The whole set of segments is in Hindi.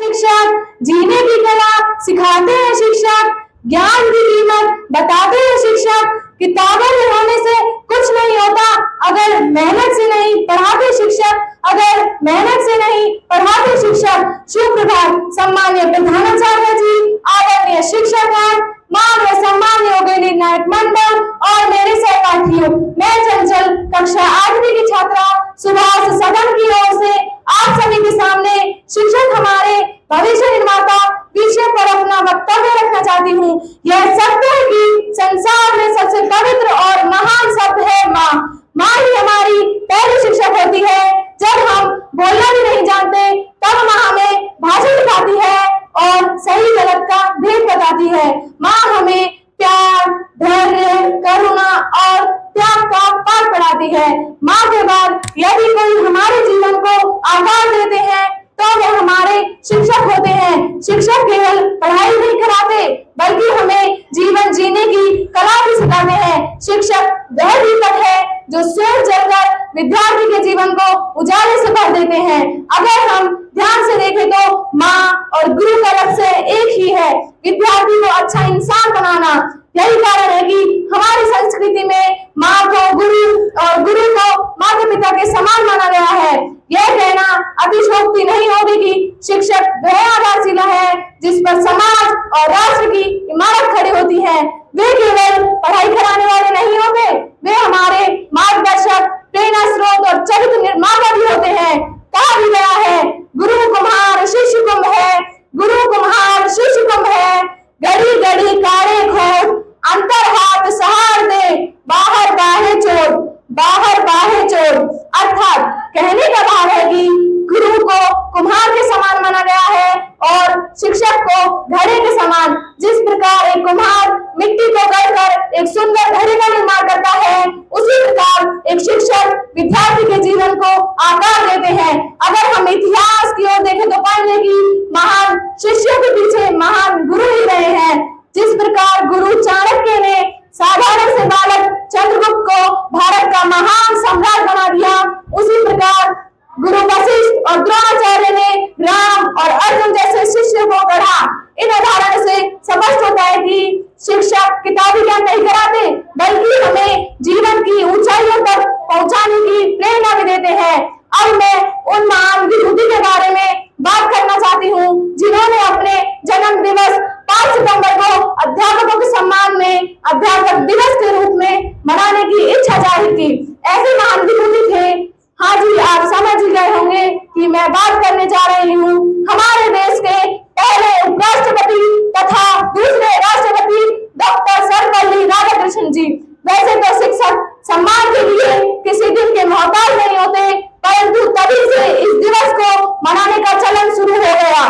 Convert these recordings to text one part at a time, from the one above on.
शिक्षक जीने की कला सिखाते हैं शिक्षक, ज्ञान की कीमत बताते हैं शिक्षक। किताबों में होने से कुछ नहीं होता अगर मेहनत से नहीं पढ़ाते शिक्षक, अगर मेहनत से नहीं पढ़ाते शिक्षक। शुभ प्रभात सम्मान्य प्रधानाचार्य जी, आदरणीय शिक्षकगण, मान व सम्मान योग्य निर्णायक मंडल और मेरे सहपाठियों। मैं चंचल कक्षा 8वीं की छात्रा सुभाष सदन की ओर से आप सभी के सामने शिक्षक हमारे भविष्य निर्माता विषय पर अपना वक्तव्य रखना चाहती हूँ। यह सत्य है कि संसार में सबसे पवित्र और महान शब्द है माँ। माँ ही हमारी पहली शिक्षक होती है। जब हम बोलना भी नहीं जानते तब माँ हमें भाषा सिखाती है और सही गलत का भेद बताती है। माँ हमें प्यार, धैर्य, करुणा और त्याग का पाठ पढ़ाती है। माँ के बाद यदि कोई हमारे जीवन को आकार देते हैं तो वे हमारे शिक्षक होते हैं। शिक्षक केवल पढ़ाई नहीं कराते बल्कि हमें जीवन जीने की कला भी सिखाते हैं। शिक्षक वह दीपक है जो स्वयं जलकर विद्यार्थी के जीवन को उजाले से भर देते हैं। अगर हम ध्यान से देखें तो माँ और गुरु का लक्ष्य एक ही है, विद्यार्थी को अच्छा इंसान बनाना। यही कारण है कि हमारी संस्कृति में माँ को गुरु और गुरु को माता पिता के समान माना गया है। यह कहना अतिशयोक्ति नहीं होगी कि शिक्षक वह आधारशिला है जिस पर समाज और राष्ट्र की इमारत खड़ी होती है। वे केवल पढ़ाई कराने वाले नहीं होते, वे हमारे मार्गदर्शक, प्रेरणा स्रोत और चरित्र निर्माता भी होते हैं। कहा भी गया है, गुरु कुम्हार शिष्य कुंभ है, गुरु कुम्हार शिष्य कुंभ है। गड़ी गड़ी काढ़े खोट, अंतर हाथ सहार दे, बाहर बाहे चोट, बाहर बाहे चोट। अर्थात कहने का भाव है कि गुरु को कुम्हार के समान माना गया है और शिक्षक को घड़े के समान। जिस प्रकार एक कुम्हार मिट्टी को गढ़कर एक सुंदर घड़े का निर्माण करता है, उसी प्रकार एक शिक्षक विद्यार्थी के जीवन को आकार देते हैं। अगर हम इतिहास की ओर देखें तो पाएंगे कि महान शिष्यों के पीछे महान गुरु ही रहे हैं। जिस प्रकार गुरु चाणक्य ने साधारण से बालक चंद्रगुप्त को भारत का महान सम्राट बना दिया, उसी प्रकार गुरु वशिष्ठ और द्रोणाचार्य ने राम और अर्जुन जैसे शिष्यों को गढ़ा। इन उदाहरण से स्पष्ट होता है कि शिक्षक किताबी ज्ञान नहीं कराते बल्कि हमें जीवन की ऊंचाइयों तक पहुंचाने की प्रेरणा भी देते हैं। अब मैं उन महान विभूति के बारे में बात करना चाहती हूँ जिन्होंने अपने जन्म दिवस 5 सितंबर को अध्यापकों के सम्मान में अध्यापक दिवस के रूप में मनाने की इच्छा जाहिर की। ऐसे महान विभूति थे। हाँ जी, आप समझ ही गए होंगे कि मैं बात करने जा रही हूँ हमारे देश के पहले उपराष्ट्रपति तथा दूसरे राष्ट्रपति डॉक्टर सर्वपल्ली राधाकृष्णन जी। वैसे तो शिक्षक सम्मान के लिए किसी दिन के मोहताज नहीं होते, परंतु तभी से इस दिवस को मनाने का चलन शुरू हो गया।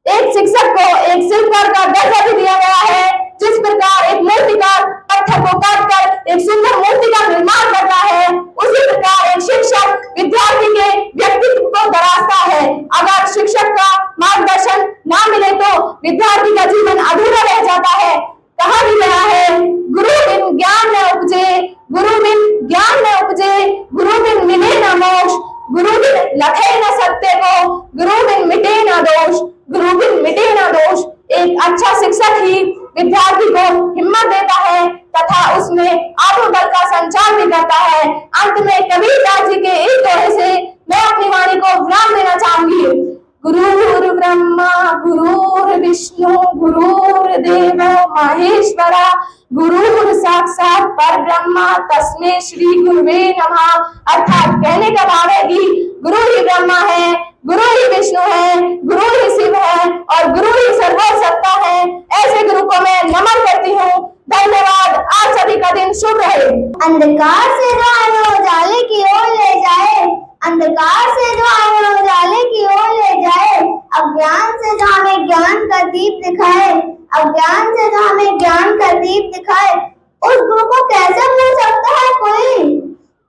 एक शिक्षक को एक शिल्पकार का दर्जा भी दिया गया है। जिस प्रकार एक मूर्तिकार पत्थर को काटकर एक सुंदर मूर्ति का निर्माण करता है, उसी प्रकार एक शिक्षक विद्यार्थी के व्यक्तित्व को दराजता है। अगर शिक्षक का मार्गदर्शन ना मिले तो विद्यार्थी का जीवन अधूरा रह जाता है। कहा भी गया है, गुरु बिन ज्ञान न उपजे, गुरु बिन ज्ञान न उपजे, गुरु बिन मिले न मोक्ष, गुरु बिन लखे न सत्य को, गुरु बिन मिटे न दोष, गुरु बिन मिटे न दोष। एक अच्छा शिक्षक ही विद्यार्थी को हिम्मत देता है तथा उसमें आत्मबल का संचार भी करता है। अंत में कबीरदास जी के इस दोहे से मैं अपनी वाणी को विराम देना चाहूंगी। गुरुर् ब्रह्मा गुरुर्विष्णु गुरुर्देवो महेश्वरा, गुरुर् साक्षात परब्रह्म तस्मै श्री गुरुवे नमः। अर्थात कहने का भाव है कि गुरु ही ब्रह्मा है, गुरु ही विष्णु है, गुरु ही शिव है और गुरु ही सर्वसत्ता है। ऐसे गुरु को मैं नमन करती हूँ। धन्यवाद। आप सभी का दिन शुभ रहे। अंधकार से जो हमें उजाले की ओर ले जाए, अंधकार से जो हमें उजाले की ओर ले जाए, अज्ञान से जो हमें ज्ञान का दीप दिखाए, अज्ञान से जो हमें ज्ञान का दीप दिखाए, उस गुरु को कैसे भूल सकता है कोई?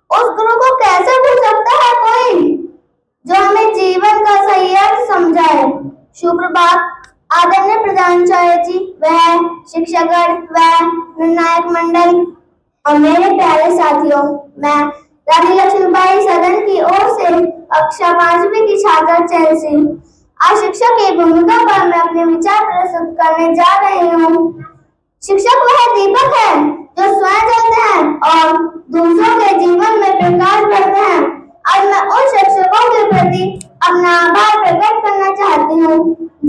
उस गुरु को कैसे भूल सकता है कोई जो हमें जीवन का सही अर्थ समझाए। शुभ प्रभात आदरणीय प्रधानाचार्य जी, वह शिक्षकगण, वह निर्णायक मंडल और मेरे प्यारे साथियों। मैं रानी लक्ष्मीबाई सदन की ओर से कक्षा 5वीं की छात्रा चैल सिंह आज शिक्षक की भूमिका पर मैं अपने विचार प्रस्तुत करने जा रही हूँ। शिक्षक वह दीपक है जो स्वयं जलते हैं और दूसरों के जीवन में प्रकाश भरते हैं। आज मैं उन शिक्षकों के प्रति अपना आभार प्रकट करना चाहती हूँ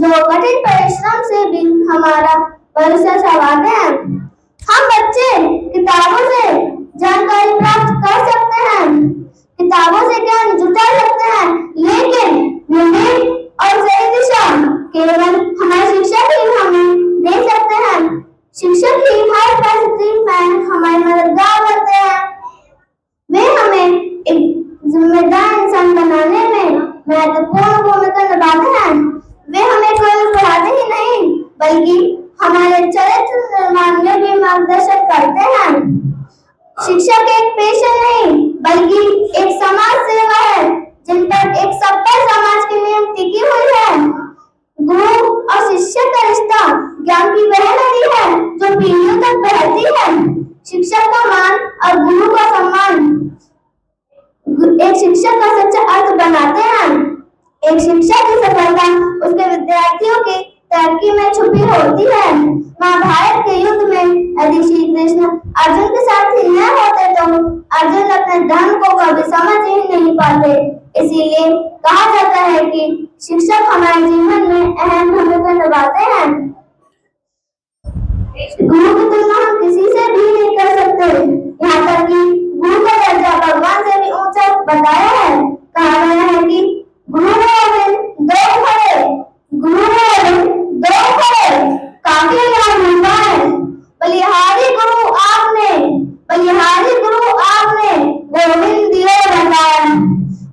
जो कठिन परिश्रम से भी हमारा भरोसा संवारते हैं। हम बच्चे किताबों से जानकारी प्राप्त कर सकते हैं, किताबों से ज्ञान जुटा सकते हैं, लेकिन विवेक और सही दिशा केवल हमारे शिक्षक ही हमें दे सकते हैं। शिक्षक ही हर परिस्थिति में हमारे मददगार होते हैं। वे हमें एक जिम्मेदार इंसान बनाने में महत्वपूर्ण भूमिका निभाते हैं। वे हमें केवल पढ़ाते ही नहीं बल्कि हमारे चरित्र निर्माण में भी मार्गदर्शन करते हैं। शिक्षक एक पेशा नहीं बल्कि एक समाज सेवा है जिन पर एक सभ्य समाज की नींव टिकी हुई है। गुरु और शिष्य का रिश्ता ज्ञान की वह नदी है जो पीढ़ियों तक बहती है। शिक्षक का मान और गुरु का सम्मान एक शिक्षक का सच्चा अर्थ बनाते हैं। एक शिक्षक की सफलता उसके विद्यार्थियों की तरक्की में छुपी होती है। महाभारत के युद्ध में यदि श्री कृष्ण अर्जुन के साथ ही न होते तो अर्जुन अपने धर्म को कभी समझ ही नहीं पाते। इसीलिए कहा जाता है कि शिक्षक हमारे जीवन में अहम भूमिका निभाते हैं। गुरु की तुलना हम किसी से भी नहीं कर सकते, यहाँ तक कि गुरु का दर्जा भगवान से भी ऊंचा बताया है। कहा गया है कि गुरु गोविंद दो खड़े, गुरु गोविंद दो खड़े, काके यहाँ मिलता है। बलिहारी गुरु आपने, बलिहारी गुरु आपने, गोविंद दियो बताया।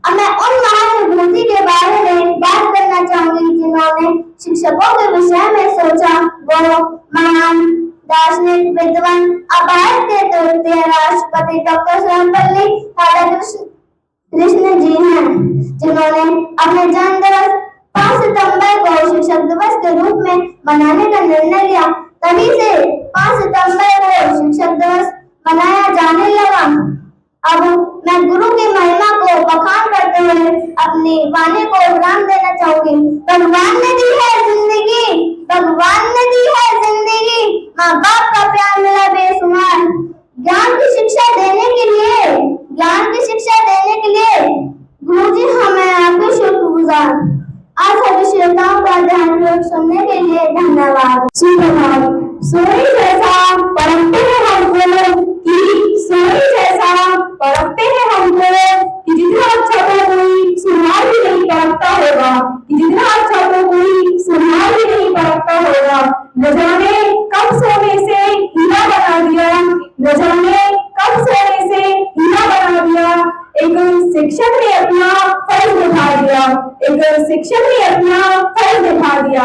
अब मैं उन महान विभूति के बारे में बात करना चाहूंगी जिन्होंने शिक्षकों के विषय में सोचा। वो महान दार्शनिक विद्वान भारत के तृतीय राष्ट्रपति डॉक्टर सर्वपल्ली राधाकृष्ण जी हैं, जिन्होंने अपने जन्म दिवस 5 सितंबर को शिक्षक दिवस के रूप में मनाने का निर्णय लिया। तभी से 5 सितंबर को शिक्षक दिवस मनाया जाने लगा। अब मैं गुरु की महिमा को बखान करते हुए अपनी वाणी को विराम देना चाहूंगी। भगवान ने दी है जिंदगी, भगवान ने दी है जिंदगी, माँ बाप का प्यार मिला बेशुमार। ज्ञान की शिक्षा देने के लिए, ज्ञान की शिक्षा देने के लिए गुरुजी हमें आपके शुक्रगुजार। आज सभी श्रोताओं का ध्यानपूर्वक सुनने के लिए धन्यवाद। सोई जैसा परखते हैं हमको कि सोई जैसा परखते हैं हमको कि जितना अच्छा तो कोई सुनार भी नहीं परखता होगा, कि जितना अच्छा तो कोई सुनार भी नहीं परखता होगा। न जाने कब सोने से हीरा बना दिया, न जाने कब सोने से हीरा बना दिया। एक शिक्षक ने अपना फर्ज निभा दिया, एक शिक्षक ने अपना फर्ज निभा दिया।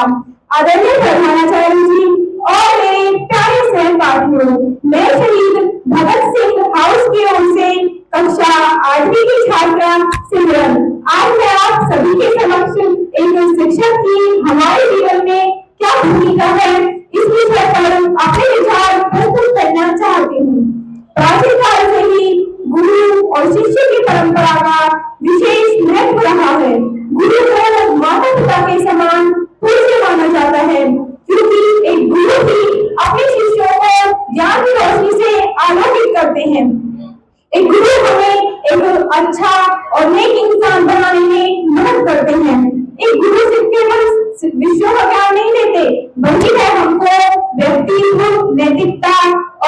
आदरणीय प्रधानाचार्य जी और मेरे प्यारे सहपाठियों, मैं शहीद भगत सिंह हाउस की ओर से कक्षा 8वीं की छात्रा सिमरन आज मैं आप सभी के समक्ष एक शिक्षक की हमारे जीवन में क्या भूमिका है इस विषय पर अपने विचार प्रस्तुत करना चाहती हूँ। प्राचीन काल से ही गुरु और शिष्य की परंपरा का विशेष महत्व रहा है। गुरु को माता पिता के समान पूज्य माना जाता है, क्योंकि एक गुरु ही अपने शिष्यों को ज्ञान की रोशनी से आलोकित करते हैं। एक गुरु हमें एक अच्छा और नेक इंसान बनाने में मदद करते हैं। एक गुरु सिर्फ केवल विषयों का ज्ञान नहीं देते, बल्कि वह हमको व्यक्तित्व, नैतिकता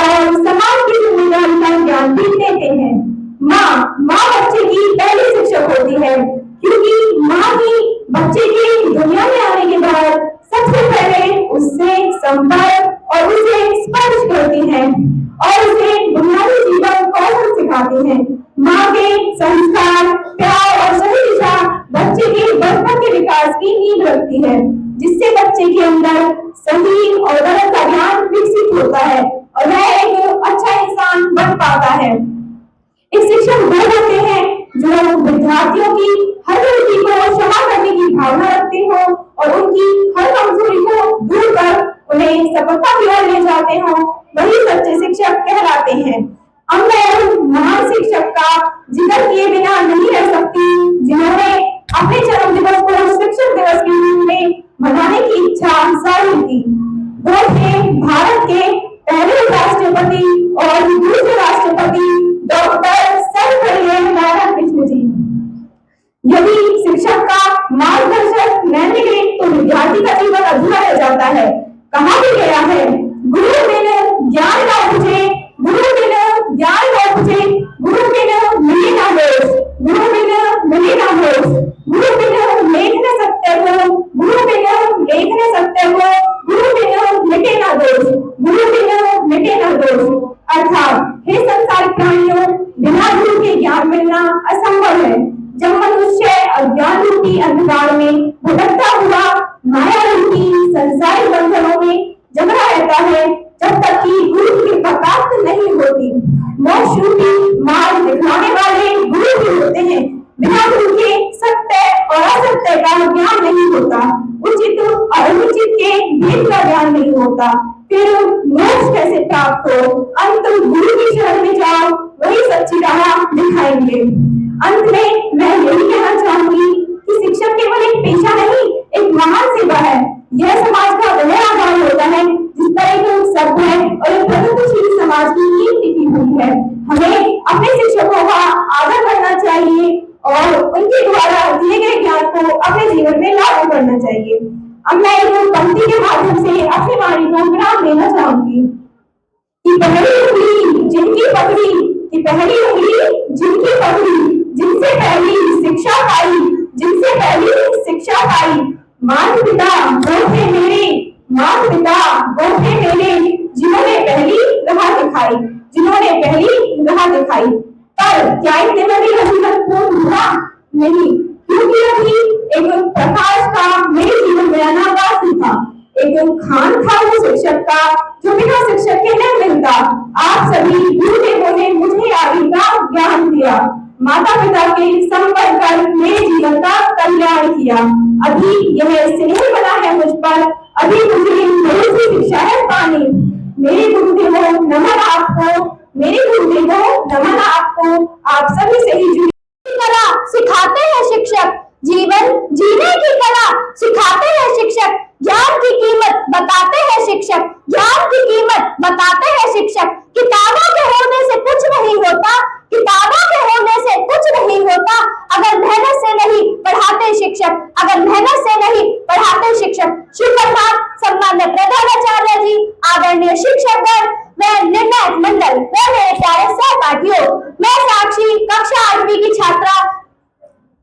और समाज की जिम्मेदारी का ज्ञान भी देते हैं। माँ बच्चे की पहली शिक्षक होती है, क्योंकि माँ ही बच्चे के दुनिया में आने के बाद सबसे पहले उससे संपर्क और उसे स्पर्श करती है और उसे बुनियादी जीवन कौशल सिखाती है। माँ के संस्कार, प्यार और सही दिशा बच्चे के बचपन के विकास की नींव रखती है, जिससे बच्चे के अंदर सही और गलत का ज्ञान विकसित होता है और वह एक अच्छा इंसान बन पाता है। एक शिक्षक वो होते हैं जो विद्यार्थियों की हर गलती को क्षमा करने की भावना रखते हो और उनकी हर कमजोरी को दूर कर उन्हें सफलता की ओर ले जाते हो, वही सच्चे शिक्षक कहलाते हैं। अब मैं उन महान शिक्षक का जिक्र किए बिना नहीं रह सकती जिन्होंने अपने जन्म दिवस को शिक्षक दिवस के रूप में मनाने की इच्छा जाहिर की। वो थे भारत के पहले राष्ट्रपति और दूसरे राष्ट्रपति डॉक्टर सर्वपल्ली राधाकृष्ण जी। यदि शिक्षक का मार्गदर्शक नहीं मिले तो विद्यार्थी का जीवन अधूरा रह जाता है। कहा भी गया है, गुरु बिन ज्ञान ना बुझे, गुरु बिन ज्ञान ना बुझे, गुरु बिन मिले ना होश, गुरु बिन मिले ना होश, गुरु बिन लेख न सकते हो, गुरु बिन लेख न सकते हो, गुरु बिन मिटे ना दोष, गुरु बिन मिटे ना दोष। अर्थात हे संसारिक प्राणियों, बिना गुरु के ज्ञान मिलना असंभव है। जब मनुष्य अज्ञान रूपी अंधकार में भटकता हुआ माया रूपी संसारिक बंधनों में जकड़ा रहता है, जब तक कि गुरु की कृपा प्राप्त नहीं होती। मोक्ष रूपी मार्ग दिखाने वाले गुरु भी होते हैं। बिना गुरु के सत्य और असत्य का ज्ञान नहीं होता, उचित और अनुचित के भेद का ज्ञान नहीं होता। फिर मोक्ष कैसे प्राप्त हो? अंत गुरु की शरण में जाओ, वही सच्ची राह दिखाएंगे। अंत में मैं यही कहना चाहूंगी कि शिक्षक केवल एक पेशा नहीं, एक महान सेवा है। यह समाज का वह आधार होता है जिस पर एक सभ्य और एक प्रगतिशील समाज की नींव टिकी हुई है। हमें अपने शिक्षकों का आदर करना चाहिए और उनके द्वारा दिए गए ज्ञान को अपने जीवन में लागू करना चाहिए। अब मैं एक पंक्ति के माध्यम से अपनी वाणी को विराम देना चाहूंगी कि पहली उंगली जिनकी पकड़ी, कि पहली उंगली जिनकी पकड़ी, जिनसे पहली शिक्षा पाई, जिनसे पहली शिक्षा पाई, माता पिता वो थे मेरे, माता पिता वो थे मेरे, जिन्होंने पहली राह दिखाई, जिन्होंने पहली राह दिखाई। पर क्या इतने में भी जीवन पूर्ण हुआ? नहीं, क्योंकि अभी एक प्रकाश का मेरे जीवन में आना बाकी था। एक खान था वो शिक्षक का जो बिना शिक्षक के न मिलता। आप सभी गुरुदेवों ने मुझे आगे का ज्ञान दिया, माता पिता के संपर्क कर मेरे जीवन का कल्याण किया। अभी यह स्नेह बना है मुझ पर, अभी मुझे मेरी शिक्षा है पानी। मेरे गुरुदेवों नमन आपको, मेरे गुरुदेवों नमन आपको। आप सभी से ही जुड़ी कला सिखाते हैं शिक्षक, जीवन जीने की कला सिखाते हैं शिक्षक, ज्ञान की कीमत बताते हैं शिक्षक, ज्ञान की कीमत बताते हैं शिक्षक। किताबों के होने से कुछ नहीं होता, किताबों के होने से कुछ नहीं होता, अगर मेहनत से नहीं पढ़ाते शिक्षक, अगर मेहनत से नहीं पढ़ाते शिक्षक। शुभप्रभात सम्मान्य प्रधानाचार्य जी, आदरणीय शिक्षकगण, मैं निर्णायक मंडल, मैं मेरे प्यारे सहपाठियों, मैं साक्षी कक्षा 8वीं की छात्रा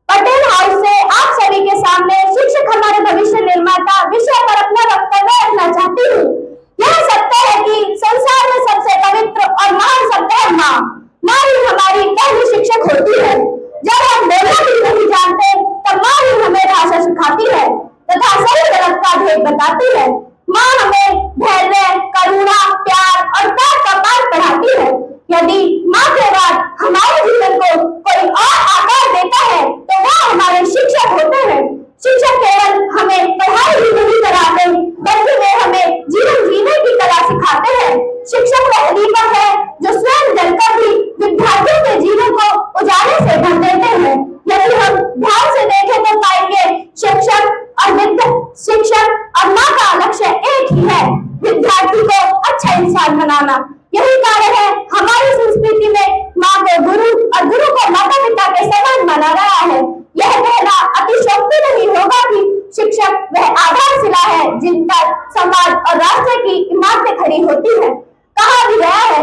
पटेल हाउस से आप सभी के सामने शिक्षक हमारे भविष्य निर्माता विषय पर अपना वक्तव्य रखना चाहती हूँ। यह सत्य है कि संसार में सबसे पवित्र और महान शब्द है माँ। माँ ही हमारी पहली शिक्षक होती है। जब हम बोलना भी नहीं जानते तब माँ ही हमें भाषा सिखाती है तथा सही गलत का भेद बताती है। माँ हमें धैर्य, करुणा, प्यार और त्याग का पाठ पढ़ाती है। यदि माँ के बाद हमारे जीवन को कोई और आकार देता है तो वह हमारे शिक्षक होते हैं। शिक्षक केवल हमें पढ़ाई ही नहीं कराते बल्कि वे हमें जीवन जीने की कला सिखाते हैं। शिक्षक वह दीपक है जो स्वयं जलकर भी विद्यार्थियों के जीवन को उजाले से भर देते हैं। यदि हम ध्यान से देखें तो पाएंगे शिक्षक और माँ का लक्ष्य एक ही है, विद्यार्थी को अच्छा इंसान बनाना। यही कारण है हमारी संस्कृति में माँ को गुरु और गुरु को माता पिता के समान माना गया है। यह कहना अतिशयोक्ति नहीं होगा कि शिक्षक वह आधारशिला है जिन पर समाज और राष्ट्र की इमारतें खड़ी होती है। कहा भी गया है,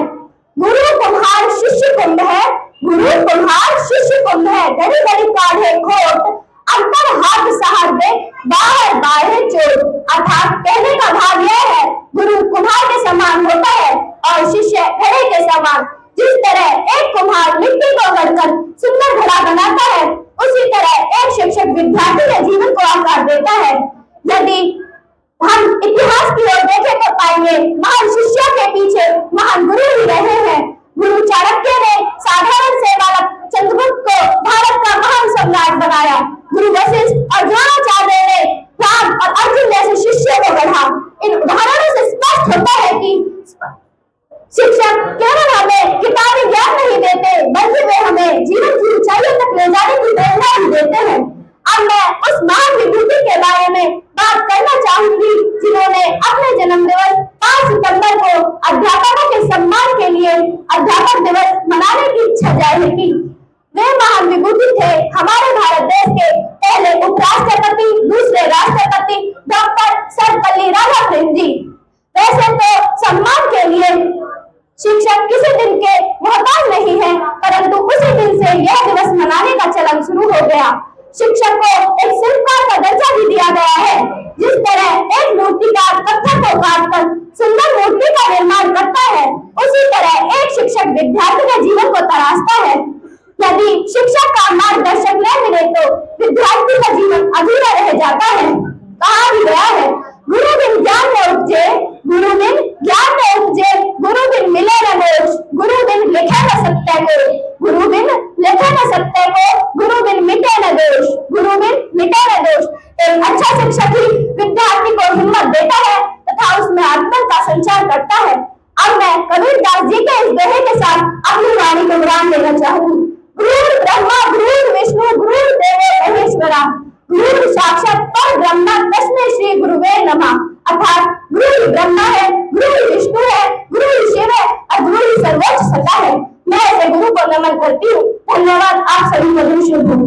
गुरु कुम्हार शिष्य कुंभ है, गुरु कुम्हार शिष्य कुंभ है, घड़ी घड़ी काढ़े खोट, अंतर हाथ सहार दे, बाहर बाहर चोट। अर्थात कहने का भाव यह है, गुरु कुम्हार के समान होता है और शिष्य घड़े के समान। जिस तरह एक कुम्हार मिट्टी को गढ़कर सुंदर घड़ा बनाता है, उसी तरह एक शिक्षक विद्यार्थी के जीवन को आकार देता है। यदि हम इतिहास की ओर देखें तो पाएंगे महान शिष्यों के पीछे महान गुरु ही रहे हैं। गुरु चाणक्य ने साधारण से बालक चंद्रगुप्त को भारत का महान सम्राट बनाया। गुरु वशिष्ठ और द्रोणाचार्य ने राम और अर्जुन जैसे शिष्यों को गढ़ा। इन उदाहरणों से स्पष्ट होता है कि शिक्षक केवल हमें किताबी ज्ञान नहीं देते बल्कि वे हमें जीवन की ऊंचाइयों तक ले जाने की प्रेरणा भी देते हैं। अब बताना चाहूंगी जिन्होंने अपने जन्म दिवस 5 सितंबर को अध्यापकों के सम्मान के लिए अध्यापक दिवस मनाने की इच्छा जाहिर की। वे महान विभूति थे हमारे भारत देश के पहले उपराष्ट्रपति, दूसरे राष्ट्रपति डॉक्टर सर्वपल्ली राधाकृष्णन जी। वैसे तो सम्मान के लिए शिक्षक किसी दिन के मोहताज नहीं है, परंतु उसी दिन से यह दिवस मनाने का चलन शुरू हो गया। शिक्षक को एक शिल्पकार का दर्जा भी दिया गया है। जिस तरह एक मूर्तिकार पत्थर को काटकर सुंदर मूर्ति का निर्माण करता है, उसी तरह एक शिक्षक विद्यार्थी के जीवन को तराशता है। यदि शिक्षक का मार्गदर्शक न मिले तो विद्यार्थी का जीवन अधूरा रह जाता है। कहा भी गया है, गुरु बिन ज्ञान न उपजे, गुरु बिन ज्ञान न उपजे, गुरु बिन मिले न मोक्ष, गुरु बिन लिखे न सत्य को, गुरु बिन लिखे न सत्य को, गुरु बिन मिटे न दोष, गुरु बिन मिटे न दोष। एक अच्छा शिक्षक ही विद्यार्थी को हिम्मत देता है तथा उसमें आत्मा का संचार करता है। अब मैं कबीरदास जी के इस दोहे के साथ अपनी वाणी को विराम देना चाहूंगी। गुरु ब्रह्मा गुरु विष्णु गुरु देवो महेश्वरा, गुरु साक्षात परब्रह्म तस्मै श्री गुरुवे नमः। अर्थात गुरु ब्रह्मा है, गुरु विष्णु है, गुरु शिव है और गुरु सर्वोच्च सत्ता है। मैं ऐसे गुरु को नमन करती हूँ। धन्यवाद। आप सभी को शुभ हो।